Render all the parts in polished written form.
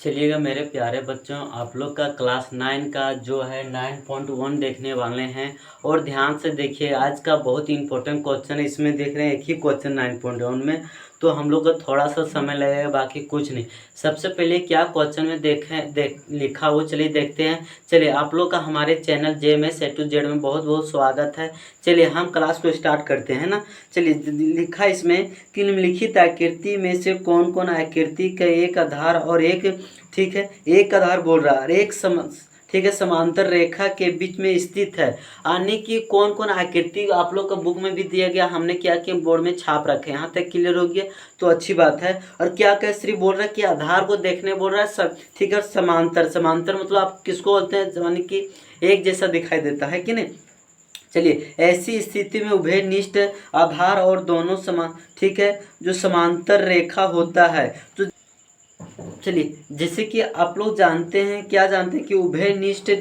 चलिएगा मेरे प्यारे बच्चों, आप लोग का क्लास 9 का जो है 9.1 देखने वाले हैं। और ध्यान से देखिए, आज का बहुत इंपॉर्टेंट क्वेश्चन है। इसमें देख रहे हैं एक ही क्वेश्चन 9.1 में, तो हम लोग का थोड़ा सा समय लगेगा, बाकी कुछ नहीं। सबसे पहले क्या क्वेश्चन में लिखा हो, चलिए देखते हैं। चलिए आप लोग का हमारे channel JMS A to Z में बहुत बहुत स्वागत है। चलिए हम क्लास को स्टार्ट करते हैं ना। चलिए लिखा इसमें कि निम्नलिखित आकृति में से कौन कौन आकृति का एक आधार और एक, ठीक है, एक आधार बोल रहा है, एक ठीक है, समांतर रेखा के बीच में स्थित है। यानी कि कौन कौन आकृति आप लोग का बुक में भी दिया गया, हमने क्या किया बोर्ड में छाप रखे। यहाँ तक क्लियर हो गया तो अच्छी बात है। और क्या क्या सिर्फ बोल रहा है कि आधार को देखने बोल रहा है सब, ठीक है। समांतर, समांतर मतलब आप किसको बोलते हैं, यानी कि एक जैसा दिखाई देता है कि नहीं। चलिए ऐसी स्थिति में उभयनिष्ठ आधार और दोनों समान, ठीक है, जो समांतर रेखा होता है। तो चलिए जैसे कि आप लोग जानते हैं, क्या जानते हैं कि उभयनिष्ठ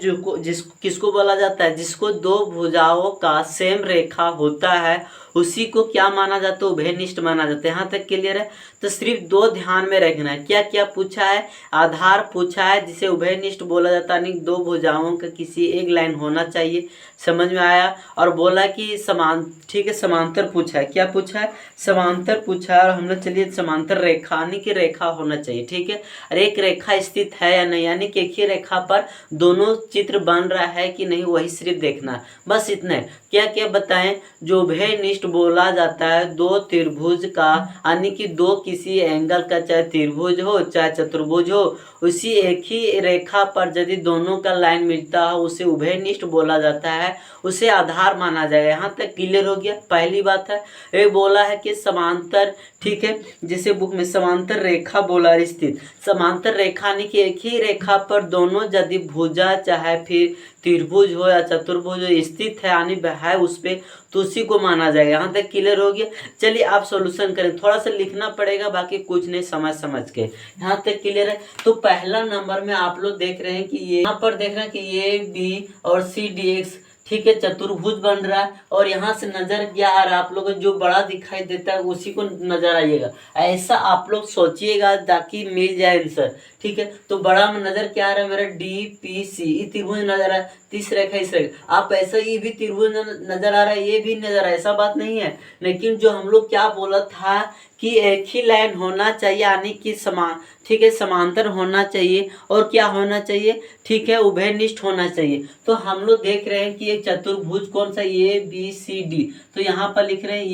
किसको बोला जाता है, जिसको दो भुजाओं का सेम रेखा होता है उसी को क्या माना जाता है, उभयनिष्ठ माना जाता है। यहाँ तक क्लियर है। तो सिर्फ दो ध्यान में रखना है। क्या क्या पूछा है, आधार पूछा है जिसे उभयनिष्ठ बोला जाता है, यानी दो भुजाओं का किसी एक लाइन होना चाहिए, समझ में आया। और बोला कि समान, ठीक है, समांतर पूछा है। क्या पूछा है, समांतर पूछा है। और हम लोग चलिए समांतर रेखा, यानी कि रेखा होना चाहिए, ठीक है। और एक रेखा स्थित है या नहीं, यानी कि एक ही रेखा पर दोनों चित्र बन रहा है कि नहीं, वही सिर्फ देखना है, बस इतना है। क्या क्या बताएं, जो उभयनिष्ठ बोला जाता है दो त्रिभुज का, यानी कि दो किसी एंगल का, चाहे त्रिभुज हो चाहे चतुर्भुज हो, उसी एक ही रेखा पर यदि दोनों का लाइन मिलता है उसे उभयनिष्ठ बोला जाता है, उसे आधार माना जाएगा। यहाँ तक क्लियर हो गया, पहली बात है। ये बोला है कि समांतर, ठीक है, जिसे बुक में समांतर रेखा बोला स्थित, समांतर रेखा यानी कि एक ही रेखा पर दोनों यदि भुजा चाहे फिर त्रिभुज हो या चतुर्भुज हो स्थित है, यानी है उस पे, तो उसी को माना जाएगा। यहाँ तक क्लियर हो गया। चलिए आप सॉल्यूशन करें, थोड़ा सा लिखना पड़ेगा, बाकी कुछ नहीं, समझ समझ के। यहाँ तक क्लियर है। तो पहला नंबर में आप लोग देख रहे हैं कि ये यहाँ पर देख रहे हैं कि ये बी और सी डी एक्स, ठीक है, चतुर्भुज बन रहा है। और यहाँ से नजर क्या आ रहा है, आप लोग को जो बड़ा दिखाई देता है उसी को नजर आइएगा। ऐसा आप लोग सोचिएगा ताकि मिल जाए आंसर, ठीक है। तो बड़ा में नजर क्या आ रहा है मेरा, DPC त्रिभुज नजर आ रहा है, तीस रेखा इस रेखा। आप ऐसा ये भी त्रिभुज नजर आ रहा है, ये भी नजर आ रहा है, ऐसा बात नहीं है। लेकिन जो हम लोग क्या बोला था कि एक ही लाइन होना चाहिए, यानी कि समान, ठीक है, समांतर होना चाहिए। और क्या होना चाहिए, ठीक है, उभयनिष्ठ होना चाहिए। तो हम लोग देख रहे हैं कि एक चतुर्भुज कौन सा, ABCD। तो यहाँ पर लिख रहे हैं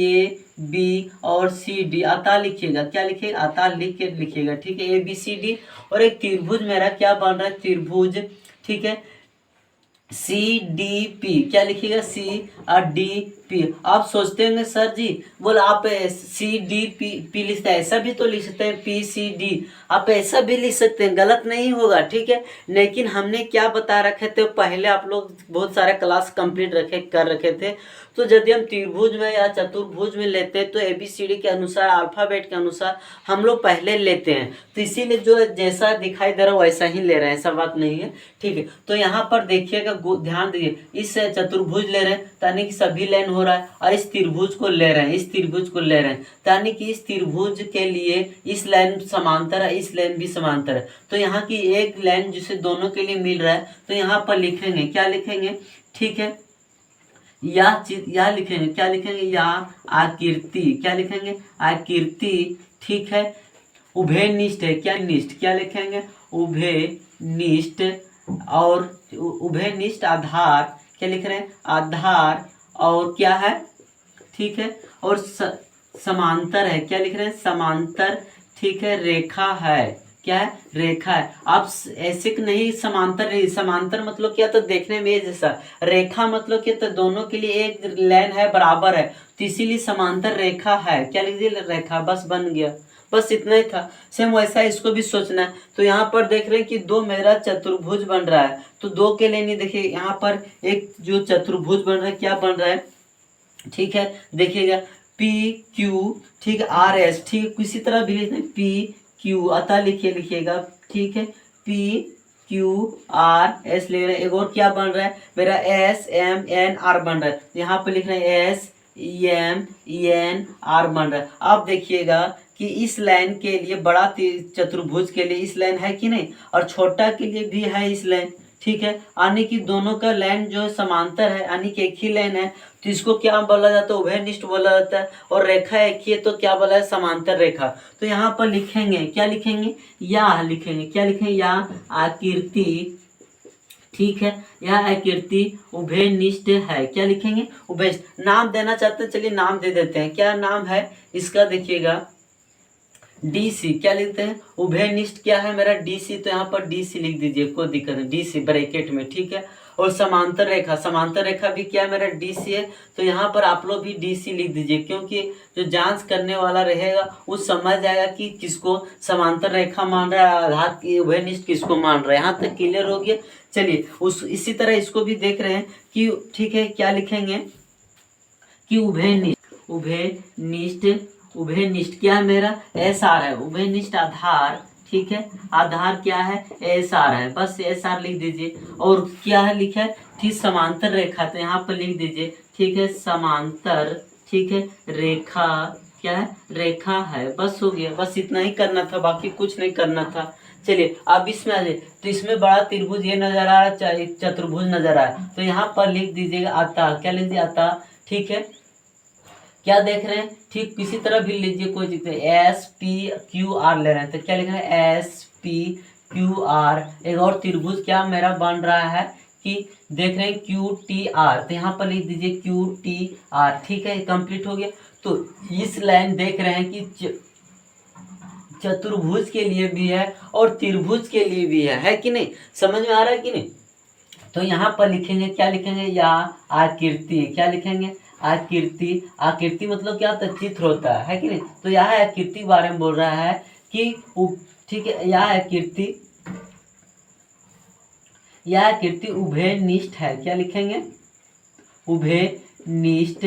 AB और CD, अतः लिखिएगा, क्या लिखिएगा, अतः लिख के लिखिएगा, ठीक है, ABCD। और एक त्रिभुज मेरा क्या बन रहा है, त्रिभुज, ठीक है, CDP, क्या लिखिएगा, CDP। आप सोचते होंगे सर जी, बोला आप CDP लिखते हैं, ऐसा भी तो लिख सकते हैं PCD, आप ऐसा भी लिख सकते हैं, गलत नहीं होगा, ठीक है। लेकिन हमने क्या बता रखे थे पहले, आप लोग बहुत सारे क्लास कंप्लीट कर रखे थे। तो यदि हम त्रिभुज में या चतुर्भुज में लेते हैं तो ABCD के अनुसार, अल्फाबेट के अनुसार हम लोग पहले लेते हैं। तो इसीलिए जो जैसा दिखाई दे रहा है वैसा ही ले रहे हैं, ऐसा बात नहीं है, ठीक है। तो यहाँ पर देखिएगा, ध्यान दीजिए, इस चतुर्भुज ले रहे हैं यानी कि सभी लाइन हो रहा है, और इस त्रिभुज को ले रहे हैं, इस त्रिभुज को ले रहे हैं यानी कि इस त्रिभुज के लिए इस लाइन समांतर है, इस लाइन भी समांतर है। तो यहाँ की एक लाइन जिसे दोनों के लिए मिल रहा है, तो यहाँ पर लिखेंगे, क्या लिखेंगे, ठीक है, या लिखेंगे, क्या लिखेंगे, या आकृति, क्या लिखेंगे, आकृति, ठीक है, उभयनिष्ठ है, क्या निष्ठ, क्या लिखेंगे, उभयनिष्ठ। और उभयनिष्ठ आधार, क्या लिख रहे हैं, आधार, और क्या है, ठीक है, और समांतर है, क्या लिख रहे हैं, समांतर, ठीक है, रेखा है, क्या है, रेखा है। आप ऐसे नहीं, समांतर नहीं, समांतर मतलब क्या, तो देखने में जैसा, रेखा मतलब क्या, तो दोनों के लिए एक लाइन है, बराबर है, तो इसीलिए समांतर रेखा है, क्या लिख दिया, रेखा, बस बन गया, बस इतना ही था। सेम वैसा इसको भी सोचना है। तो यहाँ पर देख रहे हैं कि दो मेरा चतुर्भुज बन रहा है, तो दो के लिए नहीं, देखिए यहाँ पर एक जो चतुर्भुज बन रहा है, क्या बन रहा है, ठीक है, देखिएगा PQ, ठीक है, RS, ठीक है, किसी तरह भी लिखते हैं PQ, अतः लिखिएगा, ठीक है, PQRS ले रहे हैं। एक और क्या बन रहा है मेरा, SMNR बन रहा है, यहाँ पे लिख रहे हैं SMNR बन रहा है। अब देखिएगा कि इस लाइन के लिए बड़ा चतुर्भुज के लिए इस लाइन है कि नहीं, और छोटा के लिए भी है इस लाइन, ठीक है। यानी कि दोनों का लाइन जो समांतर है, यानी कि एक ही लाइन है, तो इसको क्या बोला जाता है, उभयनिष्ठ बोला जाता है। और रेखा एक ही है तो क्या बोला है, समांतर रेखा। तो यहाँ पर लिखेंगे, क्या लिखेंगे, या लिखेंगे, क्या लिखेंगे, या आकृति, ठीक है, यह आकृति उभयनिष्ठ है। क्या लिखेंगे, उभयनिष्ठ। नाम देना चाहते हैं, चलिए नाम दे देते हैं। क्या नाम है इसका, देखिएगा DC। क्या लिखते हैं, उभयनिष्ठ क्या है मेरा, DC। तो यहाँ पर DC लिख दीजिए, कोई दिक्कत नहीं, DC ब्रैकेट में, ठीक है। और समांतर रेखा, समांतर रेखा भी क्या है मेरा, DC है। तो यहाँ पर आप लोग भी DC लिख दीजिए, क्योंकि जो जांच करने वाला रहेगा वो समझ जाएगा कि किसको समांतर रेखा मान रहा है, आधार की उभयनिष्ठ किसको मान रहा है। यहाँ तक क्लियर हो गया। चलिए इसी तरह इसको भी देख रहे हैं कि, ठीक है, क्या लिखेंगे कि उभयनिष्ठ, उभयनिष्ठ क्या है मेरा, SR है। उभयनिष्ठ आधार, ठीक है, आधार क्या है, SR है। बस SR लिख दीजिए। और क्या है लिखा है, ठीक, समांतर रेखा, तो यहाँ पर लिख दीजिए, ठीक है, समांतर, ठीक है, रेखा, क्या है, रेखा है। बस हो गया, बस इतना ही करना था, बाकी कुछ नहीं करना था। चलिए अब इसमें आ जाए, तो इसमें बड़ा त्रिभुज ये नजर आ रहा है, चतुर्भुज नजर आ रहा है, तो यहाँ पर लिख दीजिएगा आता। क्या लिख दिया, आता, ठीक है। क्या देख रहे हैं, ठीक, किसी तरह भी लीजिए, कोई चीज SPQR ले रहे हैं, तो क्या लिख रहे हैं, SPQR। एक और त्रिभुज क्या मेरा बन रहा है कि देख रहे हैं QTR, तो यहाँ पर लिख दीजिए QTR, ठीक है, कंप्लीट हो गया। तो इस लाइन देख रहे हैं कि चतुर्भुज के लिए भी है और त्रिभुज के लिए भी है कि नहीं, समझ में आ रहा है कि नहीं। तो यहाँ पर लिखेंगे, क्या लिखेंगे, या आकृति। क्या लिखेंगे, आकृति। आकृति मतलब क्या होता है, चित्र होता है कि नहीं। तो यह आकृति बारे में बोल रहा है कि, ठीक है, यह आकृति उभयनिष्ठ है। क्या लिखेंगे, उभयनिष्ठ,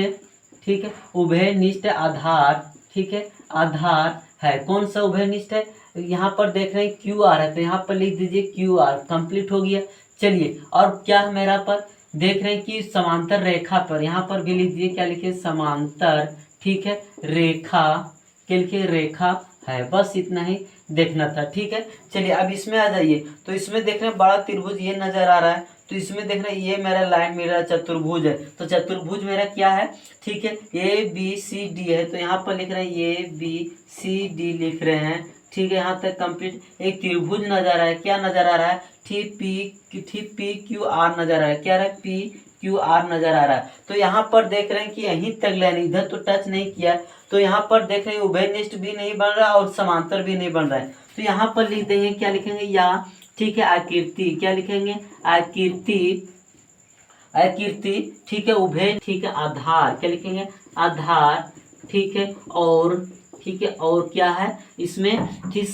ठीक है, उभयनिष्ठ आधार, ठीक है, आधार है। कौन सा उभयनिष्ठ है, यहाँ पर देख रहे हैं QR है, तो यहाँ पर लिख दीजिए QR, कंप्लीट हो गया। चलिए और क्या है मेरा पर, देख रहे हैं कि समांतर रेखा पर, यहाँ पर भी लिख दीजिए, क्या लिखिए, समांतर, ठीक है, रेखा, क्या लिखिए, रेखा है। बस इतना ही देखना था, ठीक है। चलिए अब इसमें आ जाइए, तो इसमें देख रहे हैं बड़ा त्रिभुज ये नजर आ रहा है, तो इसमें देख रहे हैं ये मेरा लाइन, मेरा चतुर्भुज है। तो चतुर्भुज मेरा क्या है, ठीक है, ABCD है। तो यहाँ पर लिख रहे हैं ABCD लिख रहे हैं, ठीक है, यहाँ तक कंप्लीट। एक त्रिभुज नजर आ रहा है, क्या नजर आ रहा है, PQR नजर आ रहा है, क्या रहा है, PQR नजर आ रहा है। तो यहाँ पर देख रहे हैं कि यहीं तक लाइन, इधर तो टच नहीं किया। तो यहाँ पर देख रहे हैं उभयनिष्ठ भी नहीं बन रहा और समांतर भी नहीं बन रहा है। तो यहाँ पर लिख देंगे, क्या लिखेंगे, या, ठीक है, आकृति। क्या लिखेंगे, आकृति, आकृति, ठीक है, उभय, ठीक है, आधार। क्या लिखेंगे, आधार, ठीक है, और, ठीक है, और क्या है इसमें, ठीक,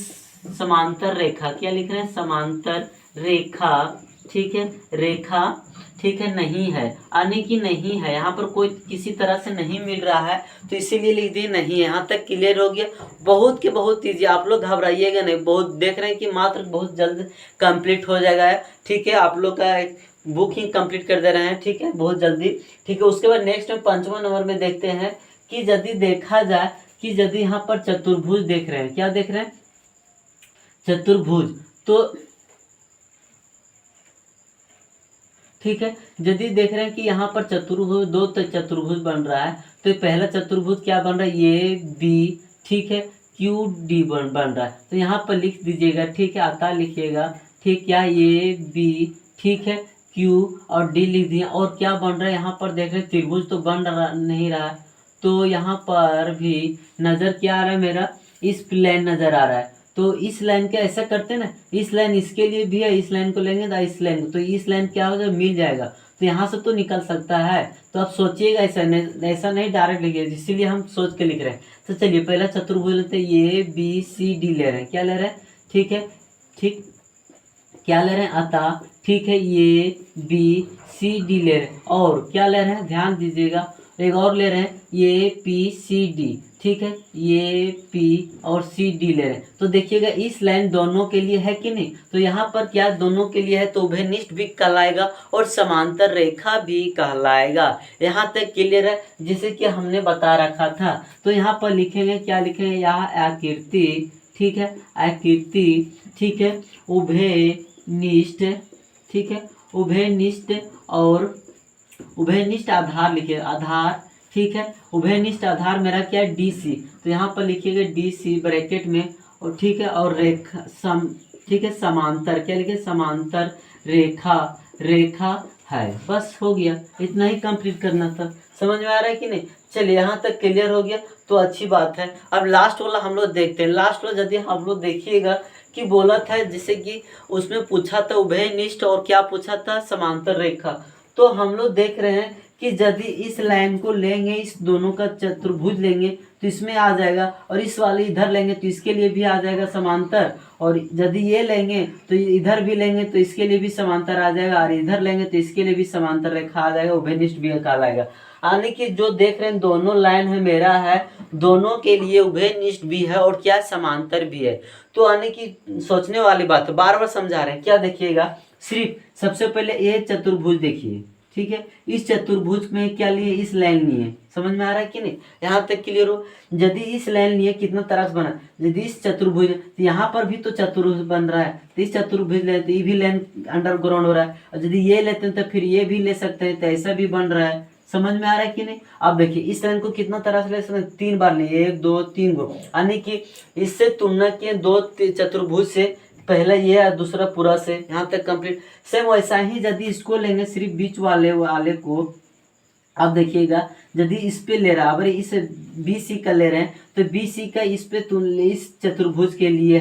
समांतर रेखा। क्या लिख रहे हैं, समांतर रेखा, ठीक है, रेखा, ठीक है, नहीं है, यानी कि नहीं है, यहाँ पर कोई किसी तरह से नहीं मिल रहा है, तो इसीलिए लिख दिए नहीं है। यहाँ तक क्लियर हो गया। बहुत के बहुत ईजी, आप लोग घबराइएगा नहीं, बहुत देख रहे हैं कि मात्र बहुत जल्द कंप्लीट हो जाएगा, ठीक है। आप लोग का बुक ही कंप्लीट कर दे रहे हैं, ठीक है, बहुत जल्दी, ठीक है। उसके बाद नेक्स्ट में 5वां नंबर में देखते हैं कि यदि देखा जाए कि यदि यहाँ पर चतुर्भुज देख रहे हैं, क्या देख रहे हैं, चतुर्भुज, तो ठीक है, यदि देख रहे हैं कि यहाँ पर चतुर्भुज, दो चतुर्भुज बन रहा है, तो पहला चतुर्भुज क्या बन रहा है, AB, ठीक है, QD बन रहा है। तो यहाँ पर लिख दीजिएगा, ठीक है, आता लिखिएगा, ठीक, क्या AB, ठीक है, Q और D लिख दिया। और क्या बन रहा है, यहाँ पर देख रहे हैं त्रिभुज तो बन रहा नहीं रहा, तो यहाँ पर भी नजर क्या आ रहा है मेरा, इस प्लेन नजर आ रहा है। तो इस लाइन का ऐसा करते हैं ना, इस लाइन इसके लिए भी है, इस लाइन को लेंगे तो इस लाइन को, तो इस लाइन क्या होगा, मिल जाएगा। तो यहाँ से तो निकल सकता है। तो आप सोचिएगा, ऐसा नहीं डायरेक्ट लिखिए, इसीलिए हम सोच के लिख रहे हैं। तो चलिए पहला चतुर्भुज लेते हैं, ABCD ले रहे हैं। क्या ले रहे हैं, ठीक है, ठीक, क्या ले रहे हैं, अतः, ठीक है, ABCD ले रहे हैं। और क्या ले रहे हैं, ध्यान दीजिएगा, एक और ले रहे हैं ये पी सी डी, ठीक है, ये पी और सी डी ले रहे हैं। तो देखिएगा इस लाइन दोनों के लिए है कि नहीं, तो यहाँ पर क्या दोनों के लिए है, तो उभयनिष्ठ भी कहलाएगा और समांतर रेखा भी कहलाएगा। यहाँ तक क्लियर है, जैसे कि हमने बता रखा था। तो यहाँ पर लिखेंगे, क्या लिखेंगे, यहाँ आकृति, ठीक है, आकृति, ठीक है, उभयनिष्ठ, ठीक है, उभयनिष्ठ और उभयनिष्ठ आधार लिखिए, आधार, ठीक है, उभयनिष्ठ आधार मेरा क्या है, डी सी। तो यहाँ पर लिखिएगा डी सी ब्रैकेट में, और ठीक है, और रेखा ठीक है, समांतर, क्या लिखे, समांतर रेखा, रेखा है। बस हो गया, इतना ही कंप्लीट करना था। समझ में आ रहा है कि नहीं? चलिए यहाँ तक क्लियर हो गया तो अच्छी बात है। अब लास्ट वाला हम लोग देखते हैं। लास्ट वाला यदि हम लोग देखिएगा कि बोला था, जैसे कि उसमें पूछा था उभयनिष्ठ और क्या पूछा था, समांतर रेखा। तो हम लोग देख रहे हैं कि यदि इस लाइन को लेंगे, इस दोनों का चतुर्भुज लेंगे तो इसमें आ जाएगा, और इस वाले इधर लेंगे तो इसके लिए भी आ जाएगा समांतर, और यदि ये लेंगे तो इधर भी लेंगे तो इसके लिए भी समांतर आ जाएगा, और इधर लेंगे तो इसके लिए भी समांतर रेखा आ जाएगा, उभयनिष्ठ भी कहलाएगा। यानी कि जो देख रहे हैं दोनों लाइन है मेरा है, दोनों के लिए उभयनिष्ठ भी है और क्या समांतर भी है। तो यानी कि सोचने वाली बात है, बार बार समझा रहे हैं। क्या देखिएगा, सिर्फ सबसे पहले ये चतुर्भुज देखिए, ठीक है, इस चतुर्भुज में क्या लिए, इस लाइन लिए। समझ में आ रहा है कि नहीं? यहाँ तक क्लियर हो। यदि इस लाइन लिए कितना तरह से बना, यदि इस चतुर्भुज, तो यहाँ पर भी तो चतुर्भुज बन रहा है, तो इस चतुर्भुज लेते ये भी लाइन अंडरग्राउंड हो रहा है, और यदि ये लेते हैं तो फिर ये भी ले सकते हैं, तो ऐसा भी बन रहा है। समझ में आ रहा है कि नहीं? अब देखिए इस लाइन को कितना तरह से ले सकते हैं, 3 बार लिए, 1 2 3 गो, यानी कि इससे तुलना किए 2 चतुर्भुज से, पहला ये है, दूसरा पूरा से, यहाँ तक कंप्लीट। सेम वैसा ही यदि इसको लेंगे, सिर्फ बीच वाले वाले को, अब देखिएगा यदि इस पे ले रहा है, इस बी सी का ले रहे हैं, तो बी सी का इस पे इस चतुर्भुज के लिए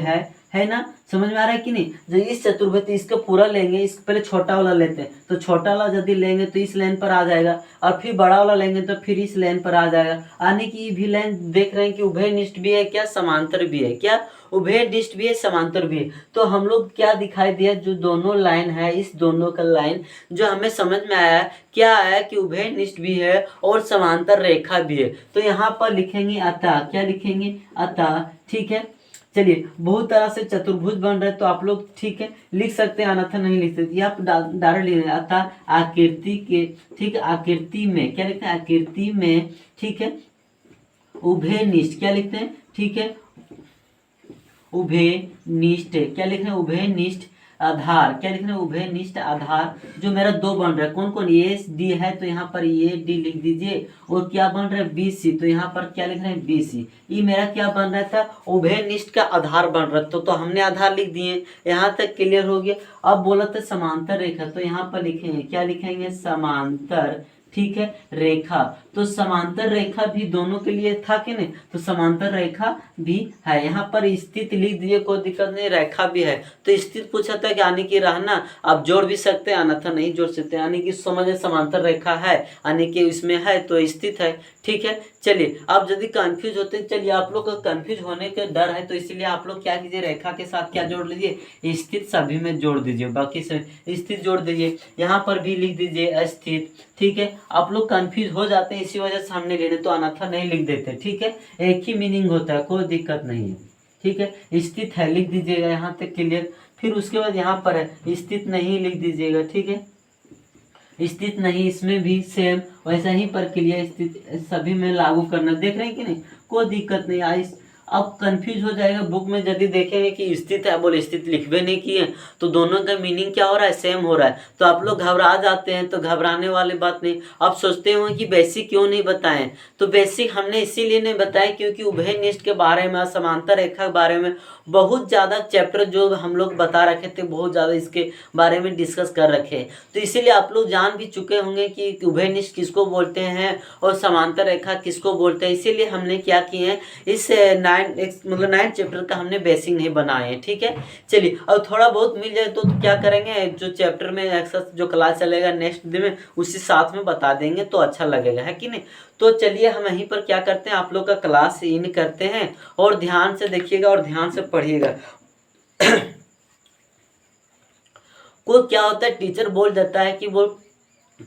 है ना? समझ में आ रहा है कि नहीं? जब इस चतुर्भुज इसका पूरा लेंगे, इस पहले छोटा वाला लेते हैं, तो छोटा वाला यदि लेंगे तो इस लाइन पर आ जाएगा, और फिर बड़ा वाला लेंगे तो फिर इस लाइन पर आ जाएगा। यानी कि ये भी लाइन देख रहे हैं कि उभयनिष्ठ भी है, क्या समांतर भी है, क्या उभयनिष्ठ भी है, समांतर भी है। तो हम लोग क्या दिखाई दिया, जो दोनों लाइन है, इस दोनों का लाइन जो हमें समझ में आया क्या आया कि उभयनिष्ठ भी है और समांतर रेखा भी है। तो यहाँ पर लिखेंगे अतः, क्या लिखेंगे, अतः, ठीक है। चलिए बहुत तरह से चतुर्भुज बन रहे, तो आप लोग ठीक है लिख सकते हैं, अन्यथा नहीं लिख सकते, आप डायरेक्ट लिख रहे हैं। अतः आकृति के, ठीक है, आकृति में क्या लिखते हैं, आकृति में, ठीक है, उभयनिष्ठ, क्या लिखते हैं, ठीक है, उभयनिष्ठ, क्या लिख रहे हैं, उभयनिष्ठ आधार, क्या लिख रहे हैं, उभयनिष्ठ आधार, जो मेरा 2 बन रहा है, कौन कौन, ये डी है तो यहाँ पर ये डी लिख दीजिए, और क्या बन रहा है, बी सी, तो यहाँ पर क्या लिख रहे हैं, बी सी। ये मेरा क्या बन रहा था, उभयनिष्ठ का आधार बन रहा था, तो हमने आधार लिख दिए। यहाँ तक क्लियर हो गया। अब बोला था समांतर रेखा, तो यहाँ पर लिखेंगे, क्या लिखेंगे, समांतर, ठीक है, रेखा। तो समांतर रेखा भी दोनों के लिए था कि नहीं, तो समांतर रेखा भी है। यहाँ पर स्थित लिख दिए, कोई दिक्कत नहीं, रेखा भी है। तो स्थित पूछा था कि यानी कि रहना, आप जोड़ भी सकते हैं, अन्यथा नहीं जोड़ सकते, यानी कि समझे समांतर रेखा है, यानी कि इसमें है तो स्थित है, ठीक है। चलिए अब यदि कंफ्यूज होते हैं, चलिए आप लोग का कंफ्यूज होने का डर है, तो इसीलिए आप लोग क्या कीजिए, रेखा के साथ क्या जोड़ लीजिए, स्थित सभी में जोड़ दीजिए, बाकी से स्थित जोड़ दीजिए, यहाँ पर भी लिख दीजिए स्थित, ठीक है। आप लोग कंफ्यूज हो जाते हैं, इसी वजह से हमने लेने, तो अन्यथा नहीं लिख देते, ठीक है। एक ही मीनिंग होता है, कोई दिक्कत नहीं है, ठीक है। स्थित है लिख दीजिएगा, यहाँ तक क्लियर। फिर उसके बाद यहाँ पर है स्थित नहीं लिख दीजिएगा, ठीक है। स्थित नहीं, इसमें भी सेम वैसा ही प्रक्रिया स्थित सभी में लागू करना, देख रहे हैं कि नहीं, कोई दिक्कत नहीं आई। अब कंफ्यूज हो जाएगा, बुक में यदि देखेंगे कि स्थित है, बोले स्थित लिखवे नहीं किए, तो दोनों का मीनिंग क्या हो रहा है, सेम हो रहा है, तो आप लोग घबरा जाते हैं। तो घबराने वाली बात नहीं। आप सोचते हो कि बेसिक क्यों नहीं बताएं, तो बेसिक हमने इसीलिए नहीं बताया क्योंकि उभयनिष्ठ के बारे में, समांतर रेखा के बारे में बहुत ज़्यादा चैप्टर जो हम लोग बता रखे थे, बहुत ज़्यादा इसके बारे में डिस्कस कर रखे हैं, तो इसीलिए आप लोग जान भी चुके होंगे कि उभयनिष्ठ किसको बोलते हैं और समांतर रेखा किसको बोलते हैं। इसीलिए हमने क्या किए हैं, इस 9 चैप्टर का हमने बेसिक नहीं बनाए हैं, ठीक है। चलिए अब थोड़ा बहुत मिल जाए तो क्या करेंगे, जो चैप्टर में एक्सरसाइज जो क्लास चलेगा नेक्स्ट दिन में, उसी साथ में बता देंगे तो अच्छा लगेगा, है कि नहीं। तो चलिए हम यहीं पर क्या करते हैं, आप लोग का क्लास इन करते हैं, और ध्यान से देखिएगा और ध्यान से पढ़िएगा। को क्या होता है, टीचर बोल देता है कि वो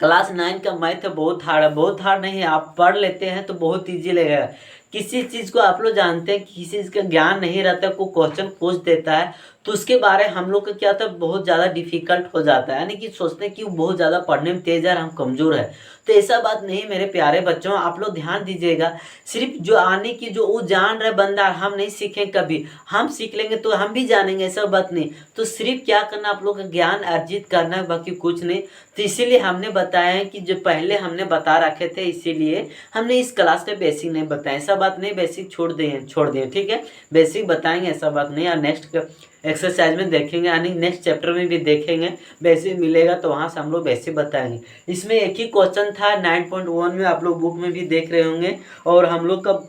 क्लास 9 का मैथ बहुत हार्ड है, बहुत हार्ड नहीं है, आप पढ़ लेते हैं तो बहुत ईजी लगेगा। किसी चीज़ को आप लोग जानते हैं कि किसी चीज़ का ज्ञान नहीं रहता, कोई क्वेश्चन पूछ देता है तो उसके बारे हम लोग का क्या होता है, बहुत ज़्यादा डिफिकल्ट हो जाता है, यानी कि सोचते हैं कि वो बहुत ज़्यादा पढ़ने में तेज़ है और हम कमज़ोर है। तो ऐसा बात नहीं मेरे प्यारे बच्चों, आप लोग ध्यान दीजिएगा। सिर्फ जो आने की जो वो जान रहा है बंदा, हम नहीं सीखें कभी, हम सीख लेंगे तो हम भी जानेंगे, ऐसा बात नहीं। तो सिर्फ क्या करना, आप लोग का ज्ञान अर्जित करना है, बाकी कुछ नहीं। तो इसीलिए हमने बताया है कि जो पहले हमने बता रखे थे, इसीलिए हमने इस क्लास में बेसिक नहीं बताया, ऐसा बात नहीं बेसिक छोड़ दिए, ठीक है। बेसिक बताएंगे, ऐसा बात नहीं। और नेक्स्ट एक्सरसाइज में देखेंगे, यानी नेक्स्ट चैप्टर में भी देखेंगे, बेसिक मिलेगा तो वहाँ से हम लोग बेसिक बताएंगे। इसमें एक ही क्वेश्चन था 9.1 में, आप लोग बुक में भी देख रहे होंगे। और हम लोग का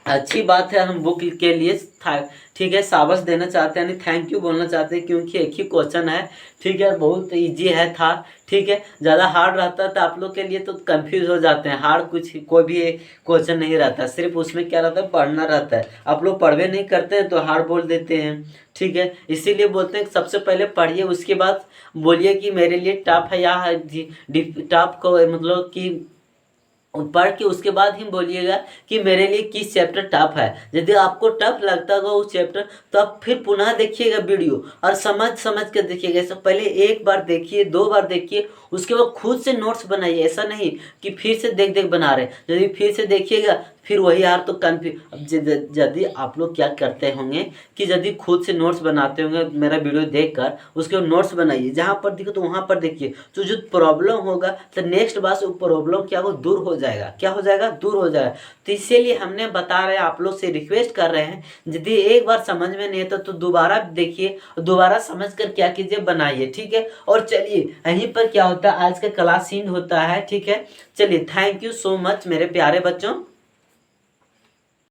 अच्छी बात है, हम बुक के लिए था, ठीक है, शाबाश देना चाहते हैं, यानी थैंक यू बोलना चाहते हैं, क्योंकि एक ही क्वेश्चन है, ठीक है, बहुत इजी है था, ठीक है। ज़्यादा हार्ड रहता है तो आप लोग के लिए तो कंफ्यूज हो जाते हैं। हार्ड कुछ कोई भी एक क्वेश्चन नहीं रहता, सिर्फ उसमें क्या रहता है, पढ़ना रहता है। आप लोग पढ़वे नहीं करते हैं तो हार्ड बोल देते हैं, ठीक है। इसीलिए बोलते हैं सबसे पहले पढ़िए, उसके बाद बोलिए कि मेरे लिए टफ है या टफ को मतलब कि पढ़ के उसके बाद ही बोलिएगा कि मेरे लिए किस चैप्टर टफ है। यदि आपको टफ लगता होगा उस चैप्टर तो आप फिर पुनः देखिएगा वीडियो और समझ समझ कर देखिएगा। ऐसा पहले एक बार देखिए, 2 बार देखिए, उसके बाद खुद से नोट्स बनाइए। ऐसा नहीं कि फिर से देख देख बना रहे, यदि फिर से देखिएगा फिर वही यार तो कन्फ्यूज। यदि आप लोग क्या करते होंगे कि यदि खुद से नोट्स बनाते होंगे मेरा वीडियो देखकर, उसके नोट्स बनाइए, जहाँ पर दिखे तो वहाँ पर देखिए, तो जो प्रॉब्लम होगा तो नेक्स्ट बार से वो प्रॉब्लम क्या हो दूर हो जाएगा, क्या हो जाएगा, दूर हो जाएगा। तो इसीलिए हमने बता रहे हैं, आप लोग से रिक्वेस्ट कर रहे हैं, यदि एक बार समझ में नहीं आता तो दोबारा देखिए, दोबारा समझ कर क्या कीजिए, बनाइए, ठीक है। और चलिए यहीं पर क्या होता है, आज का क्लास सीन होता है, ठीक है। चलिए थैंक यू सो मच मेरे प्यारे बच्चों।